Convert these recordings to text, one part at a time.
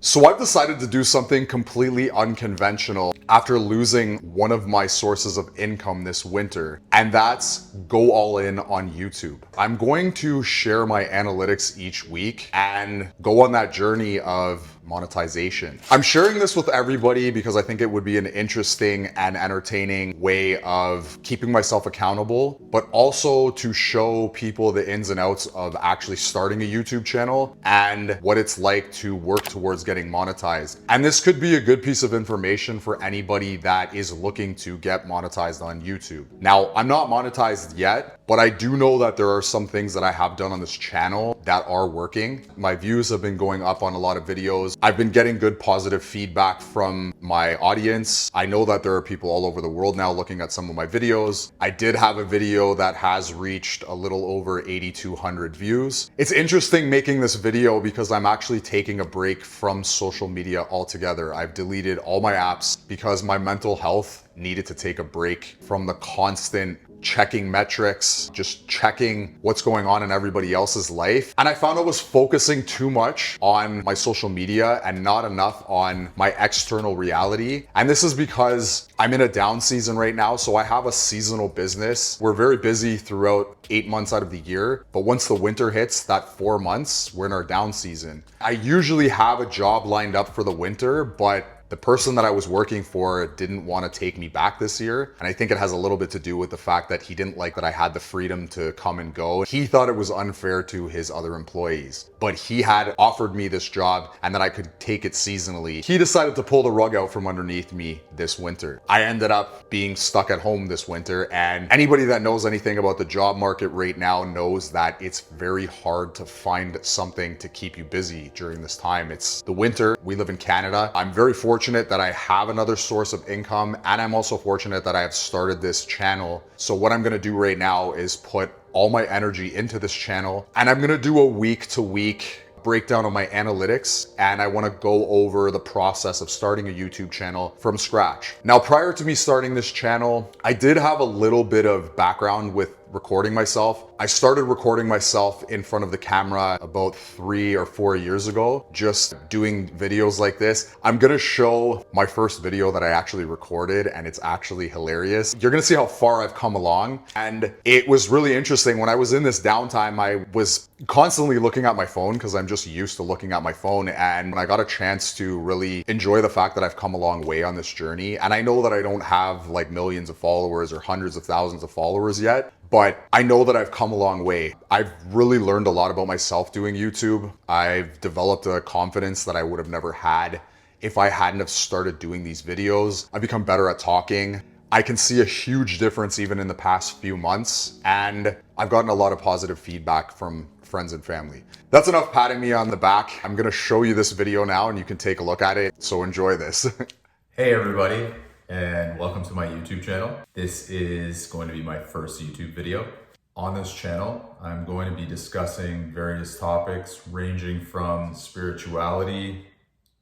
So I've decided to do something completely unconventional after losing one of my sources of income this winter, and that's go all in on YouTube. I'm going to share my analytics each week and go on that journey of monetization. I'm sharing this with everybody because I think it would be an interesting and entertaining way of keeping myself accountable, but also to show people the ins and outs of actually starting a YouTube channel and what it's like to work towards getting monetized. And this could be a good piece of information for anybody that is looking to get monetized on YouTube. Now, I'm not monetized yet, but I do know that there are some things that I have done on this channel that are working. My views have been going up on a lot of videos. I've been getting good positive feedback from my audience. I know that there are people all over the world now looking at some of my videos. I did have a video that has reached a little over 8,200 views. It's interesting making this video because I'm actually taking a break from social media altogether. I've deleted all my apps because my mental health needed to take a break from the constant checking metrics, just checking what's going on in everybody else's life. And I found I was focusing too much on my social media and not enough on my external reality. And this is because I'm in a down season right now. So I have a seasonal business. We're very busy throughout 8 months out of the year. But once the winter hits, that 4 months, we're in our down season. I usually have a job lined up for the winter, but the person that I was working for didn't want to take me back this year. And I think it has a little bit to do with the fact that he didn't like that I had the freedom to come and go. He thought it was unfair to his other employees, but he had offered me this job and that I could take it seasonally. He decided to pull the rug out from underneath me this winter. I ended up being stuck at home this winter, and anybody that knows anything about the job market right now knows that it's very hard to find something to keep you busy during this time. It's the winter. We live in Canada. I'm very fortunate that I have another source of income, and I'm also fortunate that I have started this channel. So what I'm gonna do right now is put all my energy into this channel, and I'm gonna do a week to week breakdown of my analytics, and I wanna go over the process of starting a YouTube channel from scratch. Now, prior to me starting this channel, I did have a little bit of background with recording myself. I started recording myself in front of the camera about 3 or 4 years ago, just doing videos like this. I'm gonna show my first video that I actually recorded, and it's actually hilarious. You're gonna see how far I've come along. And it was really interesting. When I was in this downtime, I was constantly looking at my phone because I'm just used to looking at my phone. And when I got a chance to really enjoy the fact that I've come a long way on this journey, and I know that I don't have like millions of followers or hundreds of thousands of followers yet, but I know that I've come a long way. I've really learned a lot about myself doing YouTube. I've developed a confidence that I would have never had if I hadn't have started doing these videos. I've become better at talking. I can see a huge difference even in the past few months, and I've gotten a lot of positive feedback from friends and family. That's enough patting me on the back. I'm gonna show you this video now and you can take a look at it, so enjoy this. Hey everybody, and welcome to my YouTube channel. This is going to be my first YouTube video. On this channel, I'm going to be discussing various topics ranging from spirituality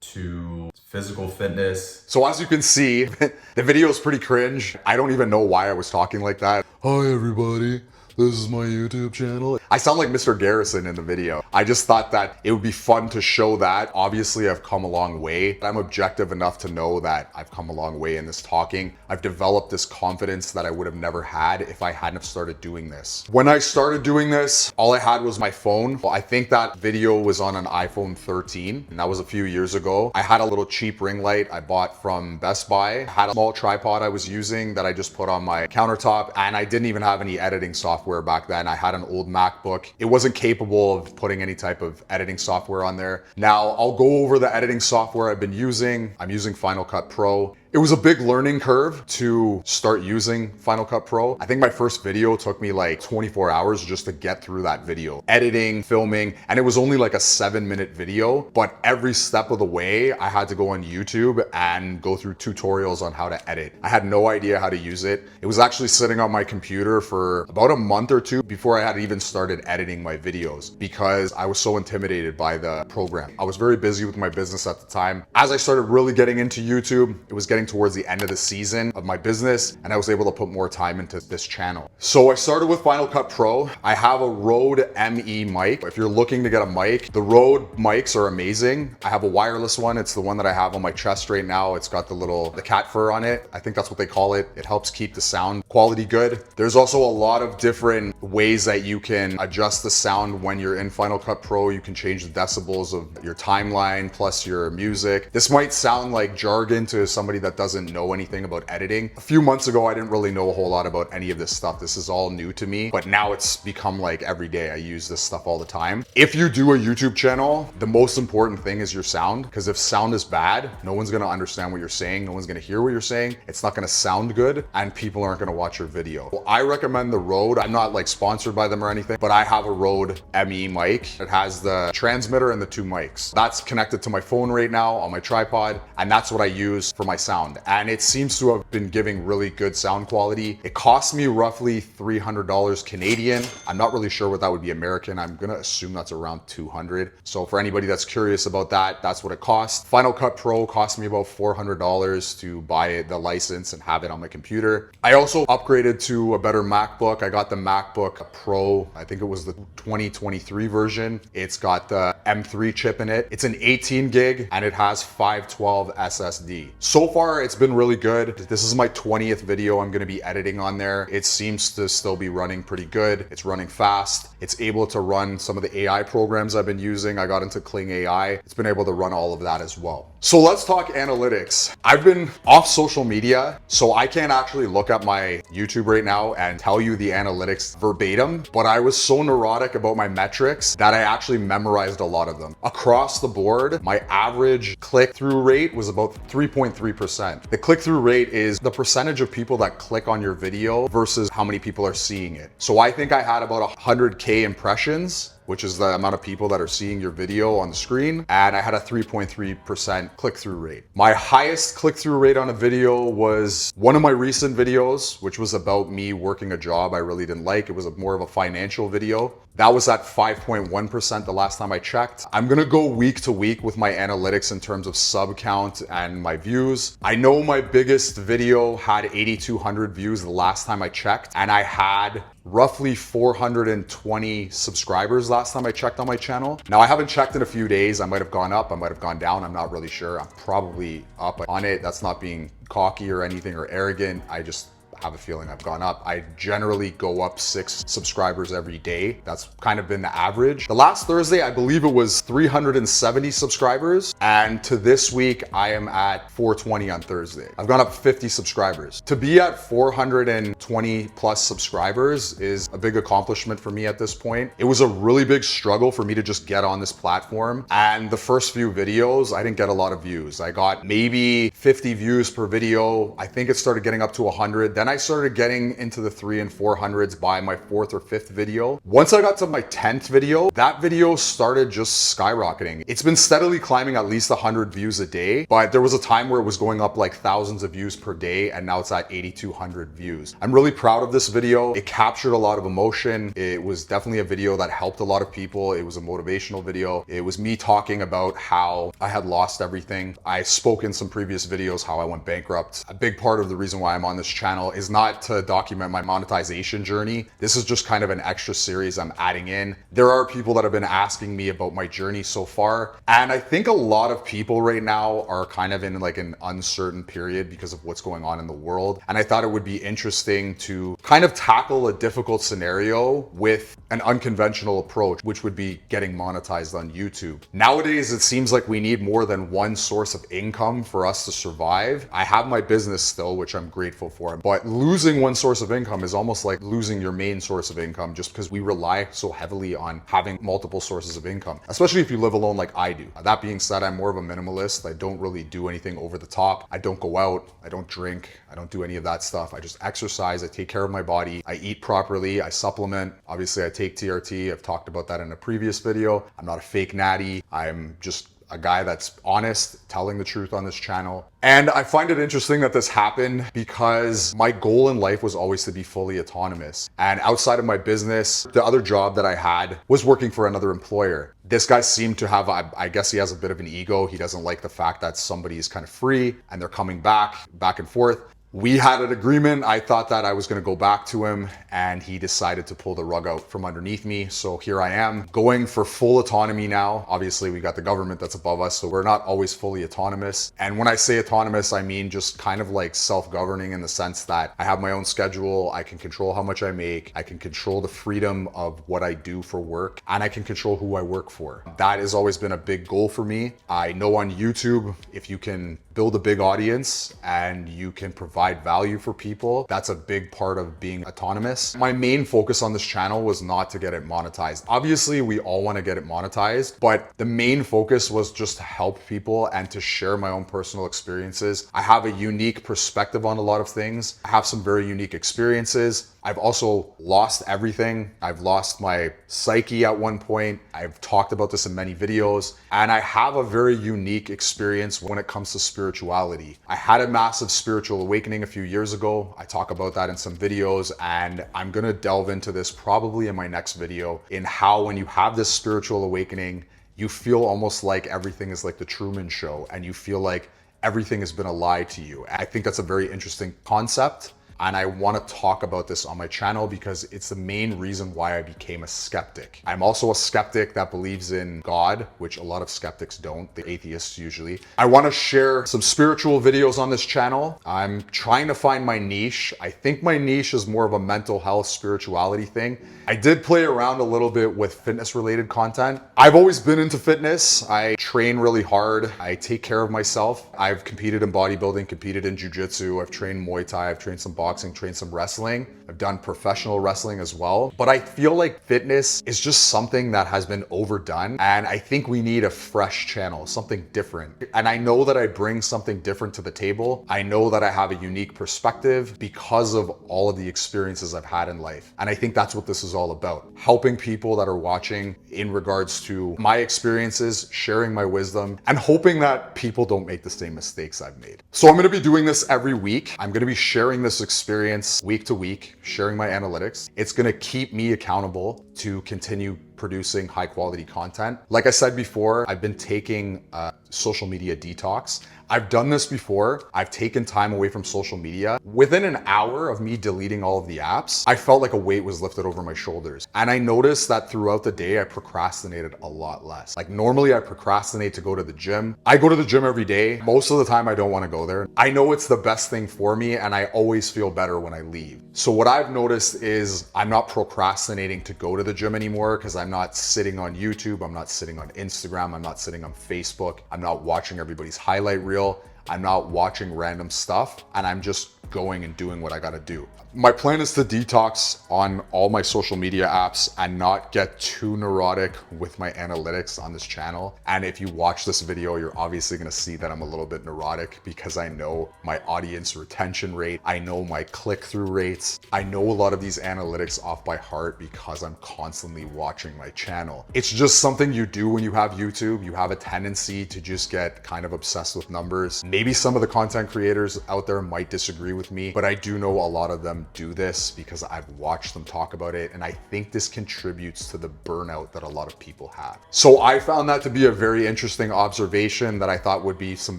to physical fitness. So as you can see, the video is pretty cringe. I don't even know why I was talking like that. Hi everybody, this is my YouTube channel. I sound like Mr. Garrison in the video. I just thought that it would be fun to show that. Obviously, I've come a long way. I'm objective enough to know that I've come a long way in this talking. I've developed this confidence that I would have never had if I hadn't have started doing this. When I started doing this, all I had was my phone. Well, I think that video was on an iPhone 13, and that was a few years ago. I had a little cheap ring light I bought from Best Buy. I had a small tripod I was using that I just put on my countertop, and I didn't even have any editing software back then. I had an old MacBook. It wasn't capable of putting any type of editing software on there. Now, I'll go over the editing software I've been using. I'm using Final Cut Pro. It was a big learning curve to start using Final Cut Pro. I think my first video took me like 24 hours just to get through that video. Editing, filming, and it was only like a 7-minute video, but every step of the way, I had to go on YouTube and go through tutorials on how to edit. I had no idea how to use it. It was actually sitting on my computer for about a month or two before I had even started editing my videos because I was so intimidated by the program. I was very busy with my business at the time. As I started really getting into YouTube, it was getting getting towards the end of the season of my business, and I was able to put more time into this channel. So I started with Final Cut Pro. I have a Rode ME mic. If you're looking to get a mic, the Rode mics are amazing. I have a wireless one. It's the one that I have on my chest right now. It's got the cat fur on it. I think that's what they call it. It helps keep the sound quality good. There's also a lot of different ways that you can adjust the sound when you're in Final Cut Pro. You can change the decibels of your timeline plus your music. This might sound like jargon to somebody that doesn't know anything about editing. A few months ago, I didn't really know a whole lot about any of this stuff. This is all new to me, but now it's become like every day I use this stuff all the time. If you do a YouTube channel, the most important thing is your sound, because if sound is bad, no one's gonna understand what you're saying. No one's gonna hear what you're saying. It's not gonna sound good, and people aren't gonna watch your video. Well, I recommend the Rode. I'm not like sponsored by them or anything, but I have a Rode ME mic. It has the transmitter and the two mics. That's connected to my phone right now on my tripod, and that's what I use for my sound. And it seems to have been giving really good sound quality. It cost me roughly $300 Canadian. I'm not really sure what that would be American. I'm gonna assume that's around 200. So for anybody that's curious about that, that's what it costs. Final Cut Pro cost me about $400 to buy the license and have it on my computer. I also upgraded to a better MacBook. I got the MacBook Pro. I think it was the 2023 version. It's got the M3 chip in it. It's an 18 gig and it has 512 SSD. So far, it's been really good. This is my 20th video I'm gonna be editing on there. It seems to still be running pretty good. It's running fast. It's able to run some of the AI programs I've been using. I got into Kling AI. It's been able to run all of that as well. So let's talk analytics. I've been off social media, so I can't actually look at my YouTube right now and tell you the analytics verbatim, but I was so neurotic about my metrics that I actually memorized a lot of them. Across the board, my average click-through rate was about 3.3%. The click-through rate is the percentage of people that click on your video versus how many people are seeing it. So I think I had about 100K impressions, which is the amount of people that are seeing your video on the screen, and I had a 3.3% click-through rate. My highest click-through rate on a video was one of my recent videos, which was about me working a job I really didn't like. It was more of a financial video. That was at 5.1% the last time I checked. I'm gonna go week to week with my analytics in terms of sub count and my views. I know my biggest video had 8,200 views the last time I checked, and I had roughly 420 subscribers last time I checked on my channel. Now, I haven't checked in a few days. I might have gone up, I might have gone down. I'm not really sure. I'm probably up on it. That's not being cocky or anything or arrogant. I just have a feeling I've gone up. I generally go up 6 subscribers every day. That's kind of been the average. The last Thursday, I believe it was 370 subscribers. And to this week, I am at 420 on Thursday. I've gone up 50 subscribers. To be at 420 plus subscribers is a big accomplishment for me at this point. It was a really big struggle for me to just get on this platform. And the first few videos, I didn't get a lot of views. I got maybe 50 views per video. I think it started getting up to 100. Then I started getting into the 300s and 400s by my 4th or 5th video. Once I got to my 10th video, that video started just skyrocketing. It's been steadily climbing at least 100 views a day, but there was a time where it was going up like thousands of views per day, and now it's at 8,200 views. I'm really proud of this video. It captured a lot of emotion. It was definitely a video that helped a lot of people. It was a motivational video. It was me talking about how I had lost everything. I spoke in some previous videos how I went bankrupt. A big part of the reason why I'm on this channel is not to document my monetization journey. This is just kind of an extra series I'm adding in. There are people that have been asking me about my journey so far, and I think a lot of people right now are kind of in like an uncertain period because of what's going on in the world. And I thought it would be interesting to kind of tackle a difficult scenario with an unconventional approach, which would be getting monetized on YouTube. Nowadays, it seems like we need more than one source of income for us to survive. I have my business still, which I'm grateful for, but losing one source of income is almost like losing your main source of income, just because we rely so heavily on having multiple sources of income, especially if you live alone like I do. That being said, I'm more of a minimalist. I don't really do anything over the top. I don't go out, I don't drink, I don't do any of that stuff. I just exercise, I take care of my body, I eat properly, I supplement. Obviously, I take TRT. I've talked about that in a previous video. I'm not a fake natty. I'm just a guy that's honest, telling the truth on this channel. And I find it interesting that this happened because my goal in life was always to be fully autonomous. And outside of my business, the other job that I had was working for another employer. This guy seemed to have, I guess he has a bit of an ego. He doesn't like the fact that somebody is kind of free and they're coming back and forth. We had an agreement. I thought that I was going to go back to him, and he decided to pull the rug out from underneath me. So here I am going for full autonomy now. Obviously, we got the government that's above us, so we're not always fully autonomous. And when I say autonomous, I mean just kind of like self-governing in the sense that I have my own schedule. I can control how much I make. I can control the freedom of what I do for work, and I can control who I work for. That has always been a big goal for me. I know on YouTube, if you can build a big audience and you can provide value for people, that's a big part of being autonomous. My main focus on this channel was not to get it monetized. Obviously, we all want to get it monetized, but the main focus was just to help people and to share my own personal experiences. I have a unique perspective on a lot of things. I have some very unique experiences. I've also lost everything. I've lost my psyche at one point. I've talked about this in many videos, and I have a very unique experience when it comes to spirituality. I had a massive spiritual awakening a few years ago. I talk about that in some videos, and I'm gonna delve into this probably in my next video in how when you have this spiritual awakening, you feel almost like everything is like the Truman Show, and you feel like everything has been a lie to you. I think that's a very interesting concept. And I want to talk about this on my channel because it's the main reason why I became a skeptic. I'm also a skeptic that believes in God, which a lot of skeptics don't, the atheists usually. I want to share some spiritual videos on this channel. I'm trying to find my niche. I think my niche is more of a mental health spirituality thing. I did play around a little bit with fitness related content. I've always been into fitness. I train really hard. I take care of myself. I've competed in bodybuilding, competed in jiu-jitsu. I've trained Muay Thai. I've trained some boxing, trained some wrestling. I've done professional wrestling as well. But I feel like fitness is just something that has been overdone. And I think we need a fresh channel, something different. And I know that I bring something different to the table. I know that I have a unique perspective because of all of the experiences I've had in life. And I think that's what this is all about. Helping people that are watching in regards to my experiences, sharing my wisdom, and hoping that people don't make the same mistakes I've made. So I'm gonna be doing this every week. I'm gonna be sharing this experience week to week, sharing my analytics. It's gonna keep me accountable to continue producing high quality content. Like I said before, I've been taking a social media detox. I've done this before. I've taken time away from social media. Within an hour of me deleting all of the apps, I felt like a weight was lifted over my shoulders. And I noticed that throughout the day, I procrastinated a lot less. Like normally I procrastinate to go to the gym. I go to the gym every day. Most of the time I don't want to go there. I know it's the best thing for me and I always feel better when I leave. So what I've noticed is I'm not procrastinating to go to the gym anymore because I'm not sitting on YouTube. I'm not sitting on Instagram. I'm not sitting on Facebook. I'm not watching everybody's highlight reel. I'm not watching random stuff and I'm just going and doing what I gotta do. My plan is to detox on all my social media apps and not get too neurotic with my analytics on this channel. And if you watch this video, you're obviously gonna see that I'm a little bit neurotic because I know my audience retention rate. I know my click-through rates. I know a lot of these analytics off by heart because I'm constantly watching my channel. It's just something you do when you have YouTube. You have a tendency to just get kind of obsessed with numbers. Maybe some of the content creators out there might disagree with me, but I do know a lot of them do this because I've watched them talk about it, and I think this contributes to the burnout that a lot of people have. So I found that to be a very interesting observation that I thought would be some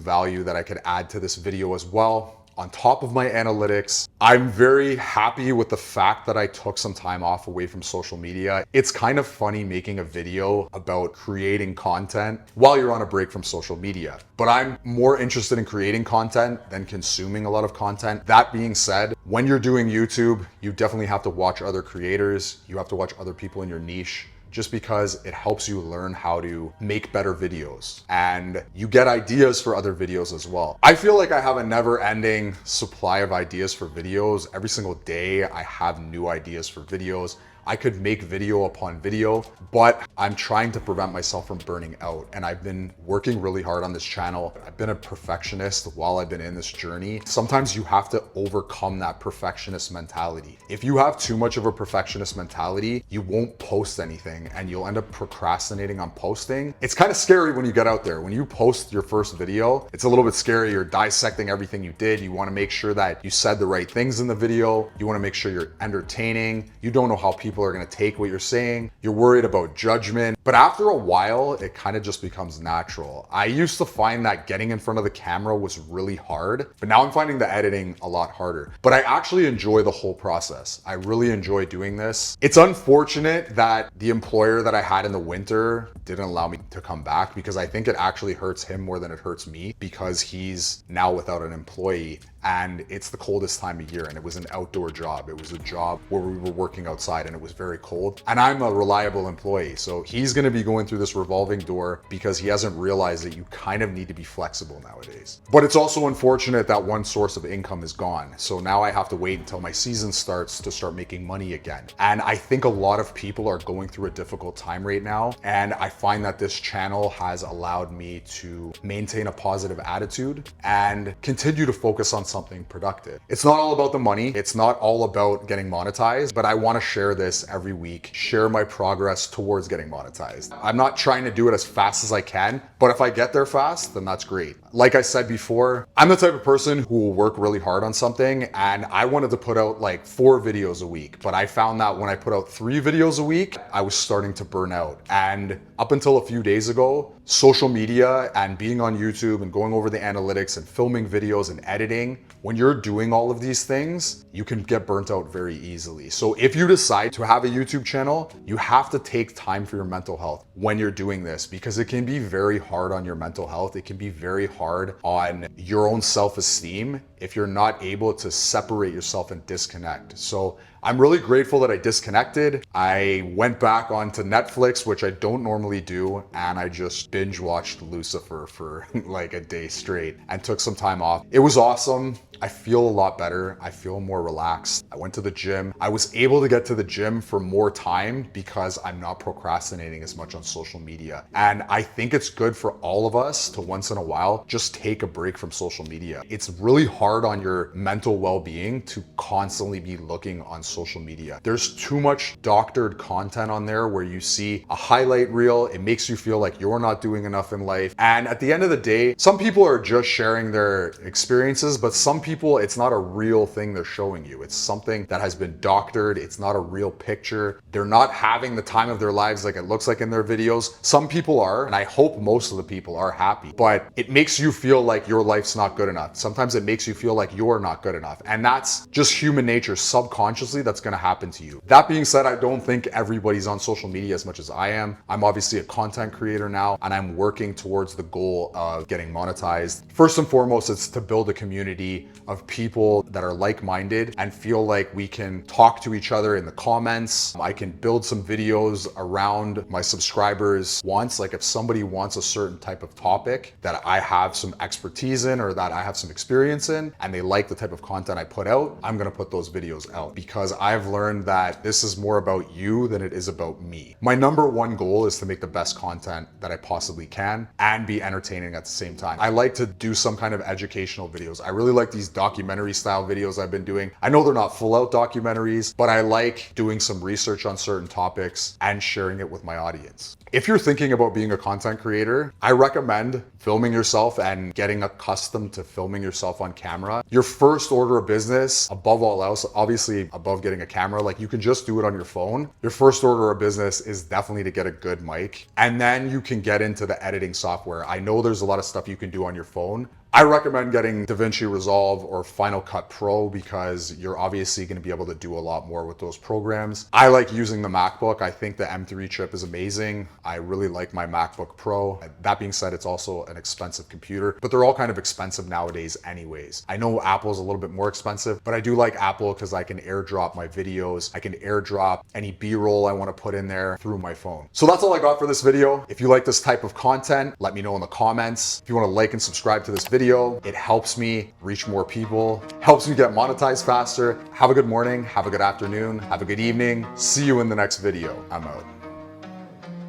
value that I could add to this video as well. On top of my analytics, I'm very happy with the fact that I took some time off away from social media. It's kind of funny making a video about creating content while you're on a break from social media, but I'm more interested in creating content than consuming a lot of content. That being said, when you're doing YouTube, you definitely have to watch other creators. You have to watch other people in your niche, just because it helps you learn how to make better videos and you get ideas for other videos as well. I feel like I have a never-ending supply of ideas for videos. Every single day I have new ideas for videos. I could make video upon video, but I'm trying to prevent myself from burning out. And I've been working really hard on this channel. I've been a perfectionist while I've been in this journey. Sometimes you have to overcome that perfectionist mentality. If you have too much of a perfectionist mentality, you won't post anything and you'll end up procrastinating on posting. It's kind of scary when you get out there. When you post your first video, it's a little bit scary. You're dissecting everything you did. You want to make sure that you said the right things in the video. You want to make sure you're entertaining. You don't know how people are going to take what you're saying. You're worried about judgment. But after a while, it kind of just becomes natural. I used to find that getting in front of the camera was really hard, but now I'm finding the editing a lot harder. But I actually enjoy the whole process. I really enjoy doing this. It's unfortunate that the employer that I had in the winter didn't allow me to come back, because I think it actually hurts him more than it hurts me, because he's now without an employee. And it's the coldest time of year, and it was an outdoor job. It was a job where we were working outside and it was very cold. And I'm a reliable employee, so he's gonna be going through this revolving door because he hasn't realized that you kind of need to be flexible nowadays. But it's also unfortunate that one source of income is gone. So now I have to wait until my season starts to start making money again. And I think a lot of people are going through a difficult time right now. And I find that this channel has allowed me to maintain a positive attitude and continue to focus on something productive. It's not all about the money. It's not all about getting monetized, but I want to share this every week, share my progress towards getting monetized. I'm not trying to do it as fast as I can, but if I get there fast, then that's great. Like I said before, I'm the type of person who will work really hard on something, and I wanted to put out like 4 videos a week, but I found that when I put out 3 videos a week, I was starting to burn out. And up until a few days ago, social media and being on YouTube and going over the analytics and filming videos and editing, when you're doing all of these things, you can get burnt out very easily. So if you decide to have a YouTube channel, you have to take time for your mental health when you're doing this, because it can be very hard on your mental health. It can be very hard on your own self-esteem if you're not able to separate yourself and disconnect. So I'm really grateful that I disconnected. I went back onto Netflix, which I don't normally do, and I just binge watched Lucifer for like a day straight and took some time off. It was awesome. I feel a lot better. I feel more relaxed. I went to the gym. I was able to get to the gym for more time because I'm not procrastinating as much on social media. And I think it's good for all of us to once in a while just take a break from social media. It's really hard on your mental well-being to constantly be looking on social media. There's too much doctored content on there where you see a highlight reel. It makes you feel like you're not doing enough in life. And at the end of the day, some people are just sharing their experiences, but some people, it's not a real thing they're showing you. It's something that has been doctored. It's not a real picture. They're not having the time of their lives like it looks like in their videos. Some people are, and I hope most of the people are happy, but it makes you feel like your life's not good enough. Sometimes it makes you feel like you're not good enough. And that's just human nature. Subconsciously, that's gonna happen to you. That being said, I don't think everybody's on social media as much as I am. I'm obviously a content creator now, and I'm working towards the goal of getting monetized. First and foremost, it's to build a community of people that are like-minded and feel like we can talk to each other in the comments. I can build some videos around my subscribers' wants. Like if somebody wants a certain type of topic that I have some expertise in or that I have some experience in, and they like the type of content I put out, I'm gonna put those videos out, because I've learned that this is more about you than it is about me. My number one goal is to make the best content that I possibly can and be entertaining at the same time. I like to do some kind of educational videos. I really like these documentary style videos I've been doing. I know they're not full out documentaries, but I like doing some research on certain topics and sharing it with my audience. If you're thinking about being a content creator, I recommend filming yourself and getting accustomed to filming yourself on camera. Your first order of business, above all else, obviously above getting a camera, like you can just do it on your phone. Your first order of business is definitely to get a good mic, and then you can get into the editing software. I know there's a lot of stuff you can do on your phone. I recommend getting DaVinci Resolve or Final Cut Pro because you're obviously going to be able to do a lot more with those programs. I like using the MacBook. I think the M3 chip is amazing. I really like my MacBook Pro. That being said, it's also an expensive computer, but they're all kind of expensive nowadays anyways. I know Apple's a little bit more expensive, but I do like Apple because I can airdrop my videos. I can airdrop any B-roll I want to put in there through my phone. So that's all I got for this video. If you like this type of content, let me know in the comments. If you want to like and subscribe to this video, video. It helps me reach more people, helps me get monetized faster. Have a good morning, have a good afternoon, have a good evening. See you in the next video. I'm out.